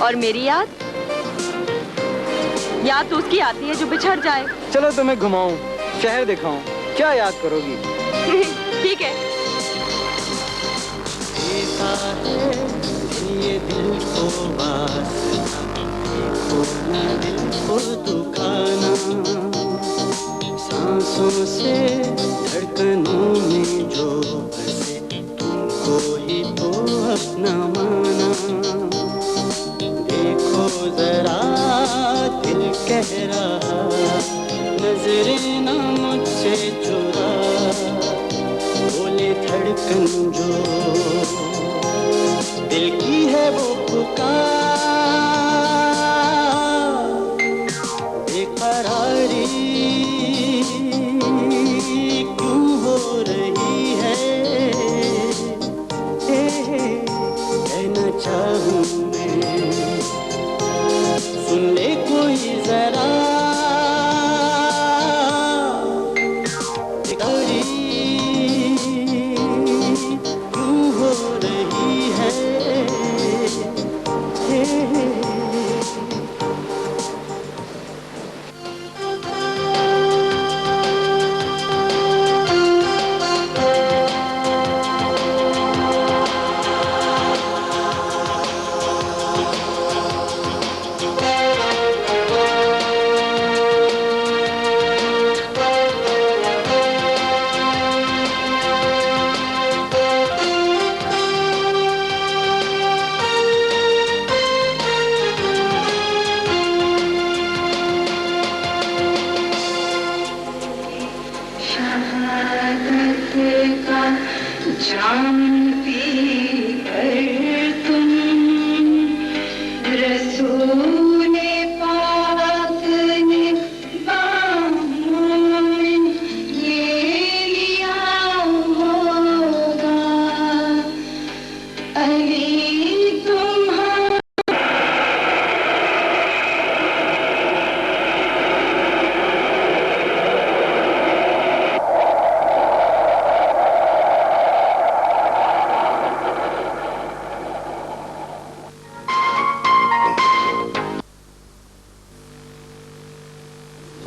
और मेरी याद तो उसकी आती है जो बिछड़ जाए। चलो तुम्हें घुमाऊं, शहर दिखाऊं, क्या याद करोगी? ठीक है। ये दिल को दिल को दुखाना, सांसों से धड़कनों में जो बसे, तुमको ही तो अपना माना। देखो जरा दिल कह रहा, नजरें ना मुझसे चुरा, बोले धड़कन जो दिल की है वो पुकार। बेकरारी क्यों हो रही है, कहना चाहूँ मैं, सुन ले कोई जरा। बेकरारी क्यों हो रही है,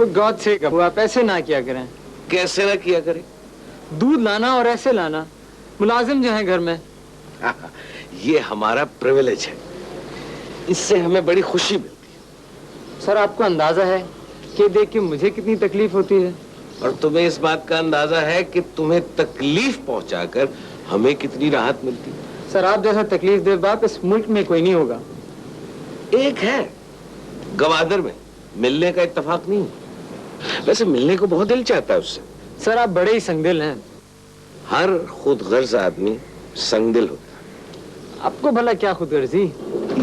गॉड से कबू आप ऐसे ना किया करें। कैसे ना किया करें? दूध लाना और ऐसे लाना, मुलाजिम जो है घर में। ये हमारा प्रिविलेज है, इससे हमें बड़ी खुशी मिलती है। सर आपको अंदाजा है कि देख के मुझे कितनी तकलीफ होती है, और तुम्हें इस बात का अंदाजा है कि तुम्हें तकलीफ पहुंचाकर हमें कितनी राहत मिलती है। सर आप जैसा तकलीफ दे बाप इस मुल्क में कोई नहीं होगा। एक है गवादर में, मिलने का इत्तेफाक नहीं। वैसे मिलने को बहुत दिल चाहता है उससे। सर आप बड़े ही संगदिल हैं। हर खुदगर्ज आदमी संगदिल होता है। आपको भला क्या खुदगर्जी?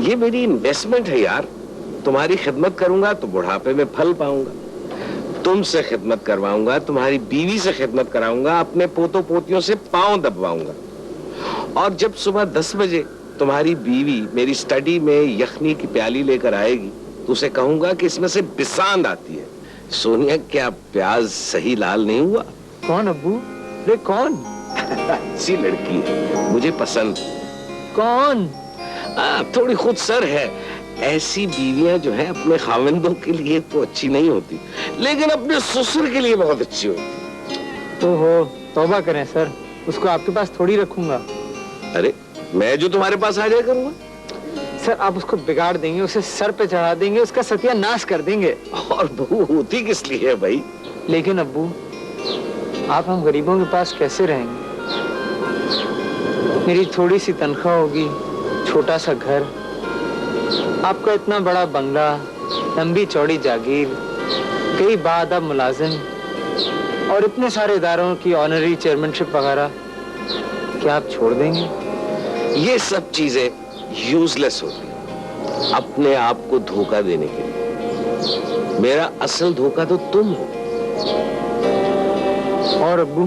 ये मेरी इन्वेस्टमेंट है यार। तुम्हारी खिदमत करूंगा तो बुढ़ापे में फल पाऊंगा, तुमसे खिदमत करवाऊंगा, तुम्हारी बीवी से खिदमत कराऊंगा, अपने पोतों पोतियों से पांव दबवाऊंगा। और जब सुबह 10 बजे तुम्हारी बीवी मेरी स्टडी में यखनी की प्याली लेकर आएगी तो उसे कहूंगा कि इसमें से बिसांद आती है। सोनिया क्या प्याज सही लाल नहीं हुआ? कौन अब्बू? रे कौन? अच्छी लड़की है, मुझे पसंद। कौन? थोड़ी खुद सर है। ऐसी बीवियां जो है अपने खाविंदों के लिए तो अच्छी नहीं होती, लेकिन अपने ससुर के लिए बहुत अच्छी होती। ओहो, तौबा करें सर, उसको आपके पास थोड़ी रखूंगा। अरे मैं जो तुम्हारे पास आ जाया करूंगा। सर आप उसको बिगाड़ देंगे, उसे सर पे चढ़ा देंगे, उसका सत्यानाश कर देंगे। और बहू होती किस लिए है भाई? लेकिन अब्बू आप हम गरीबों के पास कैसे रहेंगे? मेरी थोड़ी सी तनख्वाह होगी, छोटा सा घर, आपका इतना बड़ा बंगला, लंबी चौड़ी जागीर, कई बाअदब मुलाजिम और इतने सारे इदारों की ऑनरी चेयरमैनशिप वगैरह, क्या आप छोड़ देंगे? ये सब चीजें यूजलेस होती है अपने आप को धोखा देने के लिए। मेरा असल धोखा तो तुम हो। और अब्बू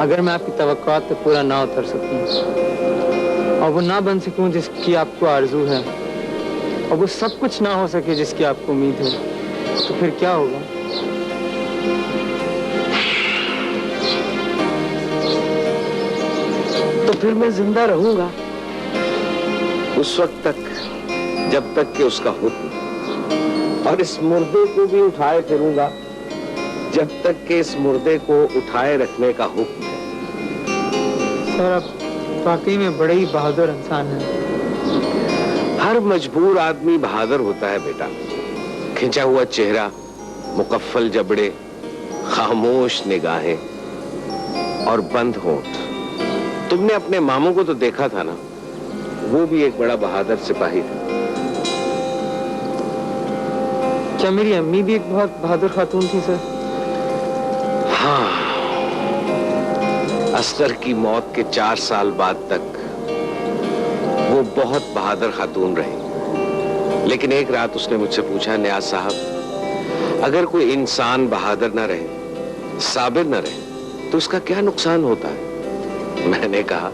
अगर मैं आपकी तवक्कुआत पे पूरा ना उतर सकूं और वो ना बन सकूं जिसकी आपको आरजू है, और वो सब कुछ ना हो सके जिसकी आपको उम्मीद है, तो फिर क्या होगा? तो फिर मैं जिंदा रहूंगा उस वक्त तक जब तक कि उसका हुक्म, और इस मुर्दे को भी उठाए फिरूंगा जब तक कि इस मुर्दे को उठाए रखने का हुक्म है। सर आप वाकई में बड़े ही बहादुर इंसान हैं। हर मजबूर आदमी बहादुर होता है बेटा। खिंचा हुआ चेहरा, मुकफ्फल जबड़े, खामोश निगाहें और बंद होंठ। तुमने अपने मामू को तो देखा था ना, वो भी एक बड़ा बहादुर सिपाही था। क्या मेरी अम्मी भी एक बहुत बहादुर खातून थी सर? हाँ, असगर की मौत के 4 साल बाद तक वो बहुत बहादुर खातून रही। लेकिन एक रात उसने मुझसे पूछा, नियाज साहब, अगर कोई इंसान बहादुर ना रहे, साबिर ना रहे, तो उसका क्या नुकसान होता है? मैंने कहा,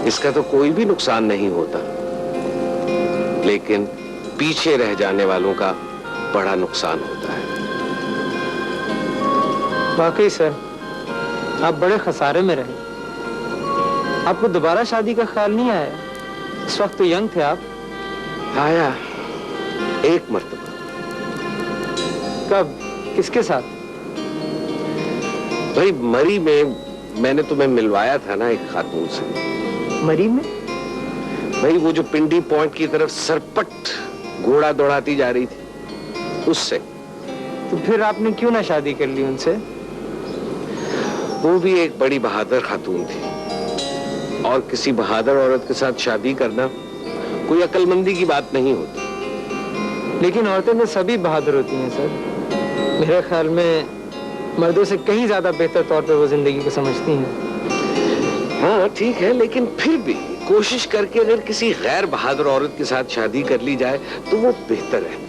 इसका तो कोई भी नुकसान नहीं होता, लेकिन पीछे रह जाने वालों का बड़ा नुकसान होता है। वाकई सर, आप बड़े खसारे में रहे। आपको दोबारा शादी का ख्याल नहीं आया? इस वक्त तो यंग थे आप। आया एक मर्तबा। कब? किसके साथ? भाई मरी में मैंने तुम्हें मिलवाया था ना एक खातून से। मरी में? भाई वो जो पिंडी पॉइंट की तरफ सरपट घोड़ा दौड़ाती जा रही थी, उससे। तो फिर आपने क्यों ना शादी कर ली उनसे? वो भी एक बड़ी बहादुर खातून थी, और किसी बहादुर औरत के साथ शादी करना कोई अक्लमंदी की बात नहीं होती। लेकिन औरतें तो सभी बहादुर होती हैं सर। मेरे ख्याल में मर्दों से कहीं ज्यादा बेहतर तौर पे वो जिंदगी को समझती हैं। हाँ ठीक है, लेकिन फिर भी कोशिश करके अगर किसी गैर बहादुर औरत के साथ शादी कर ली जाए तो वो बेहतर है।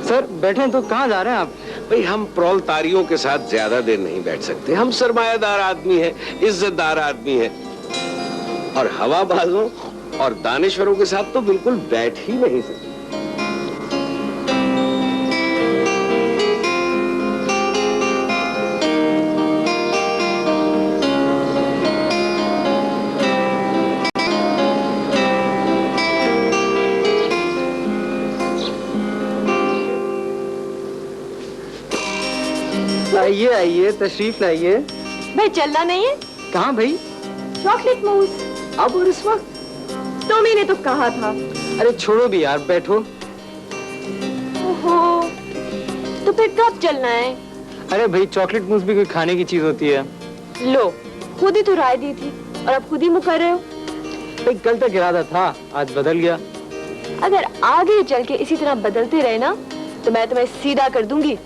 सर बैठे तो कहाँ जा रहे हैं आप? भाई हम प्रौलतारियों के साथ ज्यादा देर नहीं बैठ सकते। हम सरमायादार आदमी हैं, इज्जतदार आदमी हैं, और हवाबाजों और दानिश्वरों के साथ तो बिल्कुल बैठ ही नहीं सकते। आइए आइए, तशरीफ लाइए। भाई चलना नहीं है? कहाँ भाई? Chocolate mousse. अब और इस वक्त? तो मैंने तो कहा था। अरे छोड़ो भी यार, बैठो। ओहो, तो फिर कब चलना है? अरे भाई चॉकलेट मूस भी कोई खाने की चीज होती है? लो, खुद ही तो राय दी थी और अब खुद ही मुकर रहे हो। भाई कल तक इरादा था, आज बदल गया। अगर आगे चल के इसी तरह बदलते रहे ना, तो मैं तुम्हें सीधा कर दूंगी।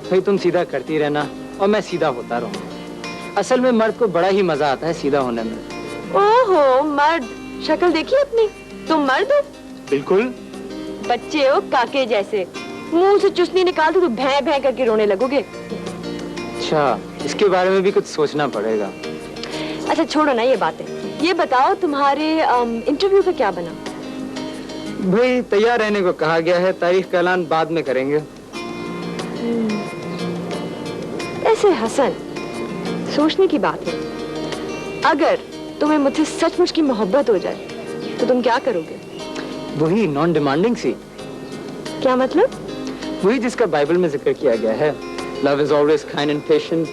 भाई तुम सीधा करती रहना और मैं सीधा होता रहूं। असल में मर्द को बड़ा ही मजा आता है सीधा होने में। ओहो मर्द, शक्ल देखी अपनी? तुम मर्द हो? बिल्कुल। बच्चे हो काके जैसे, मुंह से चुस्नी निकाल दो तो भैं भैं करके रोने लगोगे। अच्छा, इसके बारे में भी कुछ सोचना पड़ेगा। अच्छा छोड़ो ना ये बातें, ये बताओ तुम्हारे इंटरव्यू का क्या बना? भाई तैयार रहने को कहा गया है, तारीख का ऐलान बाद में करेंगे। ऐसे हसन, सोचने की बात है। अगर तुम्हें मुझसे सचमुच की मोहब्बत हो जाए तो तुम क्या करोगे? वही नॉन डिमांडिंग सी। क्या मतलब? वही जिसका बाइबल में जिक्र किया गया है। Love is always kind and patient.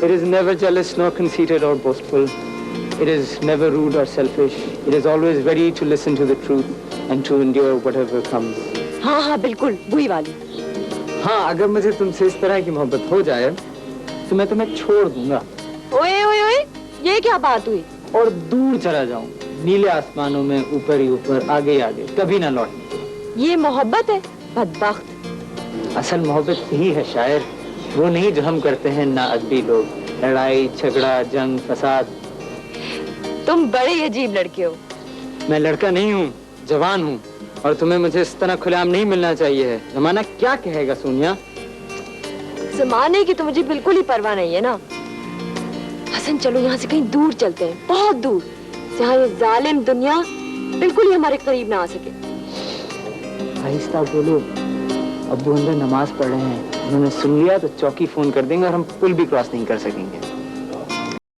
It is never jealous nor conceited or boastful. It is never rude or selfish. It is always ready to listen to the truth and to endure whatever comes. हाँ हाँ बिल्कुल वही वाली। हाँ, अगर मुझे तुमसे इस तरह की मोहब्बत हो जाए तो मैं तुम्हें छोड़ दूंगा। ओए ओए ओए, ये क्या बात हुई? और दूर चला जाऊं, नीले आसमानों में, ऊपर ही ऊपर, आगे ही आगे, कभी ना लौट। ये मोहब्बत है बदबख्त। असल मोहब्बत यही है शायर, वो नहीं जो हम करते हैं ना अदबी लोग। लड़ाई झगड़ा जंग फसाद। तुम बड़े अजीब लड़के हो। मैं लड़का नहीं हूँ, जवान हूँ, और तुम्हें मुझे इस तरह खुलेआम नहीं मिलना चाहिए है। जमाना क्या कहेगा सोनिया? जमाने की तो मुझे बिल्कुल ही परवाह नहीं है ना। हसन चलो यहाँ से कहीं दूर चलते हैं, बहुत दूर, जहाँ ये जालिम दुनिया बिल्कुल ही हमारे करीब ना आ सके। आहिस्ता बोलो, अब्बू अंदर नमाज पढ़ रहे हैं, उन्होंने सुन लिया तो चौकी फोन कर देंगे और हम पुल भी क्रॉस नहीं कर सकेंगे।